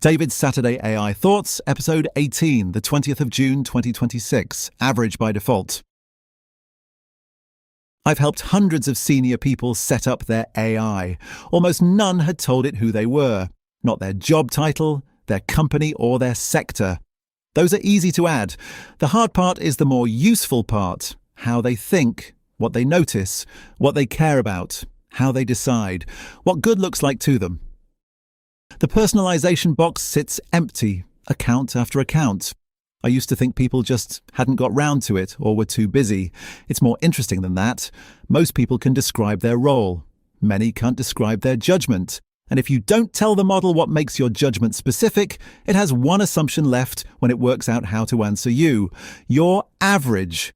David's Saturday AI Thoughts, episode 18, the 20th of June 2026, average by default. I've helped hundreds of senior people set up their AI. Almost none had told it who they were, not their job title, their company, or their sector. Those are easy to add. The hard part is the more useful part: how they think, what they notice, what they care about, how they decide, what good looks like to them. The personalization box sits empty, account after account. I used to think people just hadn't got round to it or were too busy. It's more interesting than that. Most people can describe their role. Many can't describe their judgment. And if you don't tell the model what makes your judgment specific, it has one assumption left when it works out how to answer you: you're average.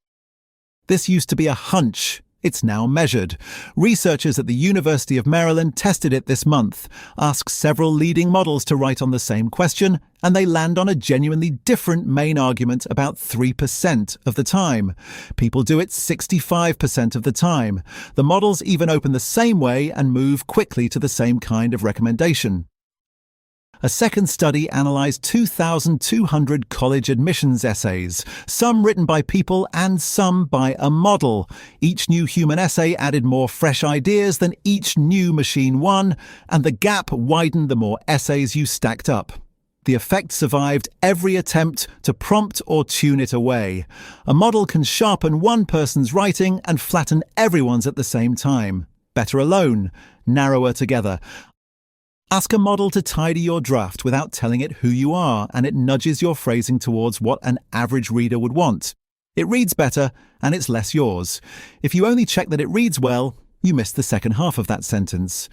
This used to be a hunch. It's now measured. Researchers at the University of Maryland tested it this month, asked several leading models to write on the same question, and they land on a genuinely different main argument about 3% of the time. People do it 65% of the time. The models even open the same way and move quickly to the same kind of recommendation. A second study analysed 2,200 college admissions essays, some written by people and some by a model. Each new human essay added more fresh ideas than each new machine one, and the gap widened the more essays you stacked up. The effect survived every attempt to prompt or tune it away. A model can sharpen one person's writing and flatten everyone's at the same time. Better alone, narrower together. Ask a model to tidy your draft without telling it who you are, and it nudges your phrasing towards what an average reader would want. It reads better, and it's less yours. If you only check that it reads well, you miss the second half of that sentence.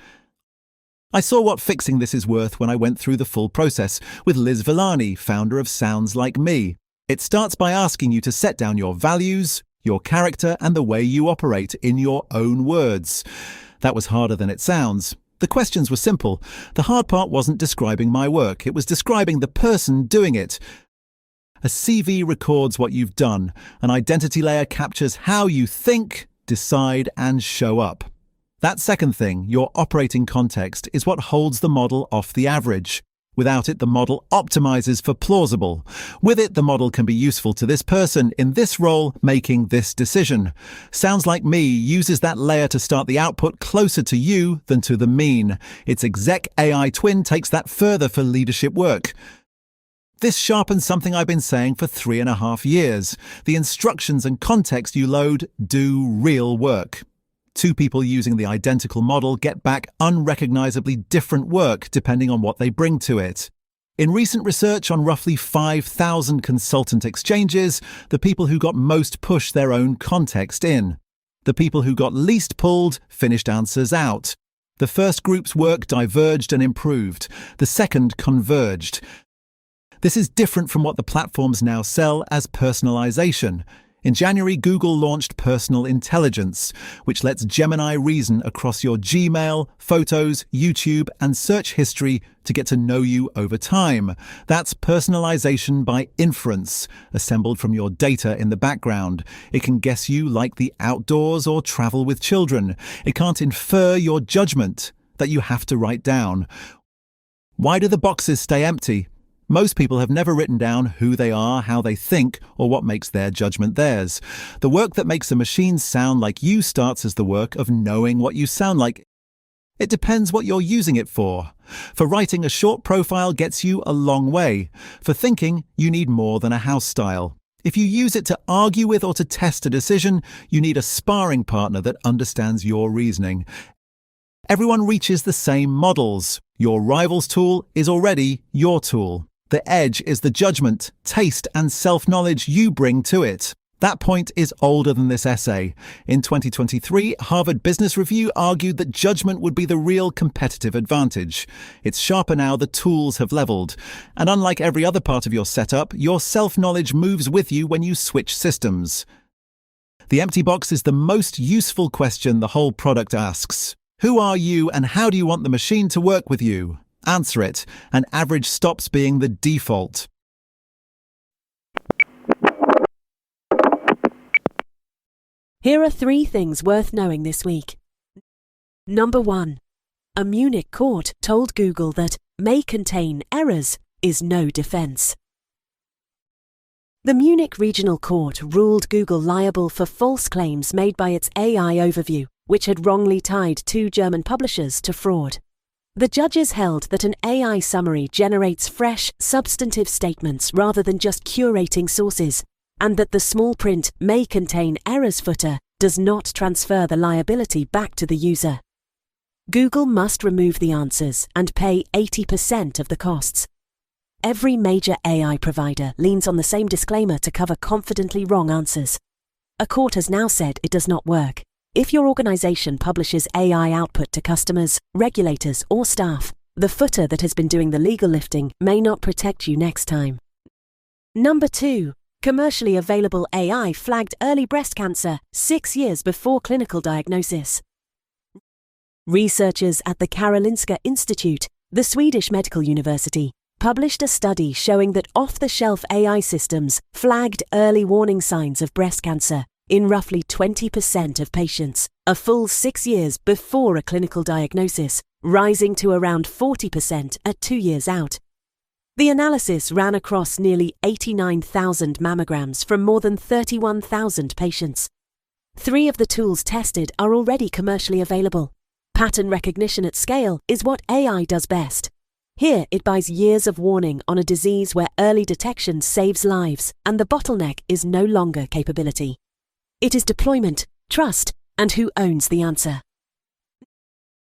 I saw what fixing this is worth when I went through the full process with Liz Villani, founder of Sounds Like Me. It starts by asking you to set down your values, your character, and the way you operate in your own words. That was harder than it sounds. The questions were simple. The hard part wasn't describing my work, it was describing the person doing it. A CV records what you've done. An identity layer captures how you think, decide, and show up. That second thing, your operating context, is what holds the model off the average. Without it, the model optimizes for plausible. With it, the model can be useful to this person in this role making this decision. Sounds Like Me uses that layer to start the output closer to you than to the mean. Its exec AI twin takes that further for leadership work. This sharpens something I've been saying for 3.5 years. The instructions and context you load do real work. Two people using the identical model get back unrecognizably different work depending on what they bring to it. In recent research on roughly 5,000 consultant exchanges, the people who got most pushed their own context in. The people who got least pulled finished answers out. The first group's work diverged and improved. The second converged. This is different from what the platforms now sell as personalization. In January, Google launched Personal Intelligence, which lets Gemini reason across your Gmail, photos, YouTube, and search history to get to know you over time. That's personalization by inference, assembled from your data in the background. It can guess you like the outdoors or travel with children. It can't infer your judgment that you have to write down. Why do the boxes stay empty? Most people have never written down who they are, how they think, or what makes their judgment theirs. The work that makes a machine sound like you starts as the work of knowing what you sound like. It depends what you're using it for. For writing, a short profile gets you a long way. For thinking, you need more than a house style. If you use it to argue with or to test a decision, you need a sparring partner that understands your reasoning. Everyone reaches the same models. Your rival's tool is already your tool. The edge is the judgment, taste, and self-knowledge you bring to it. That point is older than this essay. In 2023, Harvard Business Review argued that judgment would be the real competitive advantage. It's sharper now the tools have leveled. And unlike every other part of your setup, your self-knowledge moves with you when you switch systems. The empty box is the most useful question the whole product asks. Who are you and how do you want the machine to work with you? Answer it, and average stops being the default. Here are 3 things worth knowing this week. Number 1. A Munich court told Google that may contain errors is no defense. The Munich Regional Court ruled Google liable for false claims made by its AI overview, which had wrongly tied 2 German publishers to fraud. The judges held that an AI summary generates fresh, substantive statements rather than just curating sources, and that the small print may contain errors footer does not transfer the liability back to the user. Google must remove the answers and pay 80% of the costs. Every major AI provider leans on the same disclaimer to cover confidently wrong answers. A court has now said it does not work. If your organization publishes AI output to customers, regulators, or staff, the footer that has been doing the legal lifting may not protect you next time. Number 2. Commercially available AI flagged early breast cancer 6 years before clinical diagnosis. Researchers at the Karolinska Institute, the Swedish medical university, published a study showing that off-the-shelf AI systems flagged early warning signs of breast cancer in roughly 20% of patients, a full 6 years before a clinical diagnosis, rising to around 40% at 2 years out. The analysis ran across nearly 89,000 mammograms from more than 31,000 patients. 3 of the tools tested are already commercially available. Pattern recognition at scale is what AI does best. Here, it buys years of warning on a disease where early detection saves lives, and the bottleneck is no longer capability. It is deployment, trust, and who owns the answer.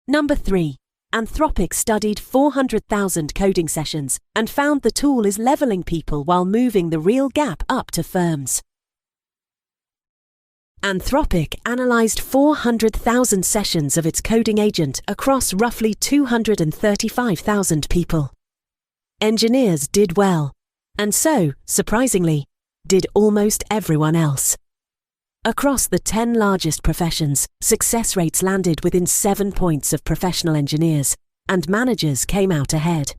Number 3. Anthropic studied 400,000 coding sessions and found the tool is leveling people while moving the real gap up to firms. Anthropic analysed 400,000 sessions of its coding agent across roughly 235,000 people. Engineers did well, and so, surprisingly, did almost everyone else. Across the 10 largest professions, success rates landed within 7 points of professional engineers, and managers came out ahead.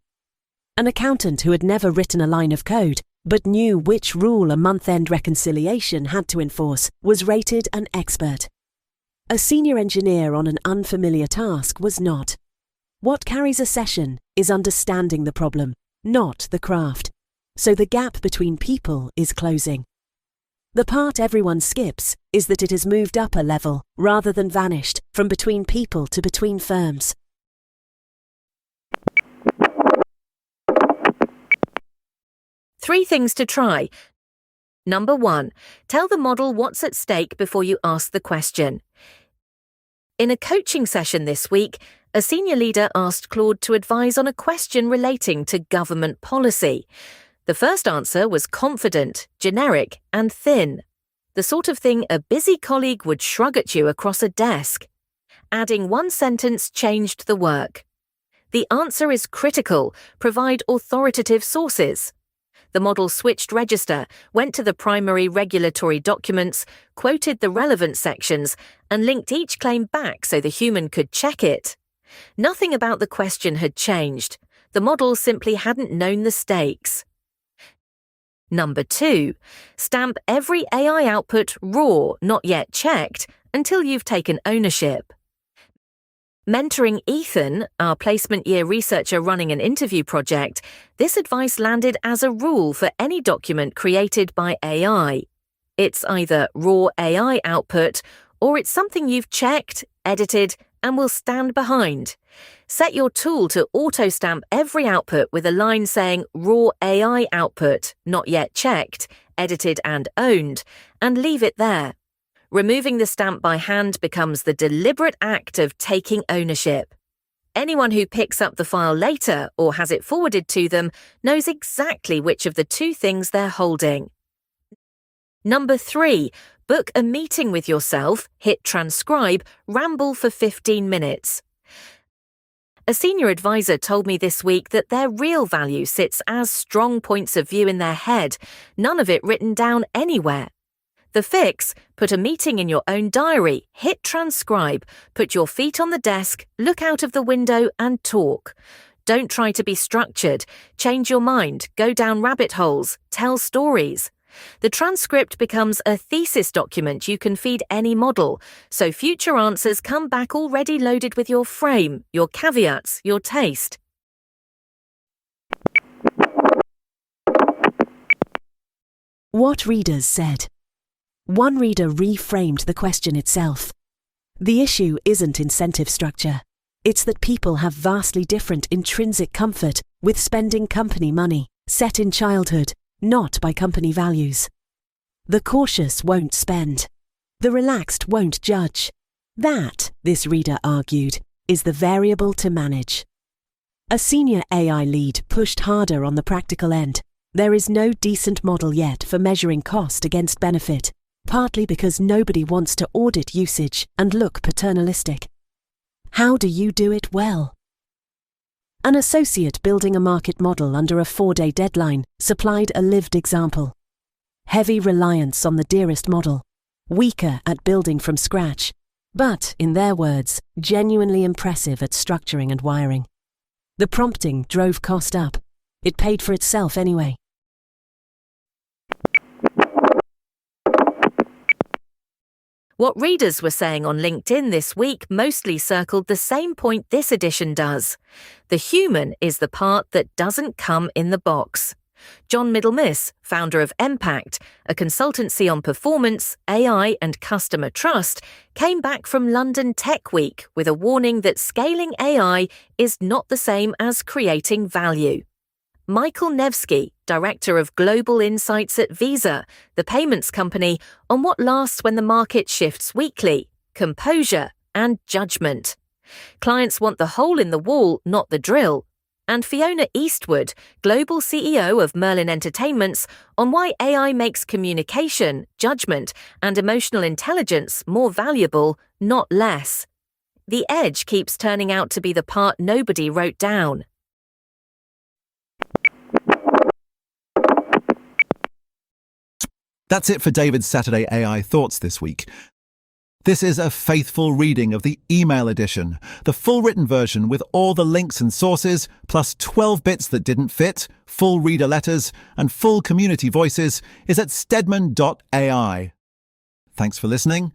An accountant who had never written a line of code, but knew which rule a month-end reconciliation had to enforce, was rated an expert. A senior engineer on an unfamiliar task was not. What carries a session is understanding the problem, not the craft. So the gap between people is closing. The part everyone skips is that it has moved up a level rather than vanished from between people to between firms. Three things to try. Number 1, tell the model what's at stake before you ask the question. In a coaching session this week, a senior leader asked Claude to advise on a question relating to government policy. The first answer was confident, generic, and thin. The sort of thing a busy colleague would shrug at you across a desk. Adding one sentence changed the work. The answer is critical, provide authoritative sources. The model switched register, went to the primary regulatory documents, quoted the relevant sections, and linked each claim back so the human could check it. Nothing about the question had changed. The model simply hadn't known the stakes. Number 2, stamp every AI output raw, not yet checked, until you've taken ownership. Mentoring Ethan, our placement year researcher running an interview project, this advice landed as a rule for any document created by AI. It's either raw AI output, or it's something you've checked, edited, and will stand behind. Set your tool to auto-stamp every output with a line saying raw AI output, not yet checked, edited and owned, and leave it there. Removing the stamp by hand becomes the deliberate act of taking ownership. Anyone who picks up the file later or has it forwarded to them knows exactly which of the two things they're holding. Number 3, book a meeting with yourself, hit transcribe, ramble for 15 minutes. A senior advisor told me this week that their real value sits as strong points of view in their head, none of it written down anywhere. The fix: put a meeting in your own diary, hit transcribe, put your feet on the desk, look out of the window and talk. Don't try to be structured, change your mind, go down rabbit holes, tell stories. The transcript becomes a thesis document you can feed any model, so future answers come back already loaded with your frame, your caveats, your taste. What readers said. One reader reframed the question itself. The issue isn't incentive structure. It's that people have vastly different intrinsic comfort with spending company money, set in childhood, not by company values. The cautious won't spend. The relaxed won't judge. That, this reader argued, is the variable to manage. A senior AI lead pushed harder on the practical end. There is no decent model yet for measuring cost against benefit, partly because nobody wants to audit usage and look paternalistic. How do you do it well? An associate building a market model under a 4-day deadline supplied a lived example. Heavy reliance on the dearest model, weaker at building from scratch, but, in their words, genuinely impressive at structuring and wiring. The prompting drove cost up. It paid for itself anyway. What readers were saying on LinkedIn this week mostly circled the same point this edition does. The human is the part that doesn't come in the box. John Middlemiss, founder of Impact, a consultancy on performance, AI and customer trust, came back from London Tech Week with a warning that scaling AI is not the same as creating value. Michael Nevsky, Director of Global Insights at Visa, the payments company, on what lasts when the market shifts weekly, composure and judgment. Clients want the hole in the wall, not the drill. And Fiona Eastwood, Global CEO of Merlin Entertainments, on why AI makes communication, judgment and emotional intelligence more valuable, not less. The edge keeps turning out to be the part nobody wrote down. That's it for David's Saturday AI Thoughts this week. This is a faithful reading of the email edition. The full written version with all the links and sources, plus 12 bits that didn't fit, full reader letters, and full community voices is at stedman.ai. Thanks for listening.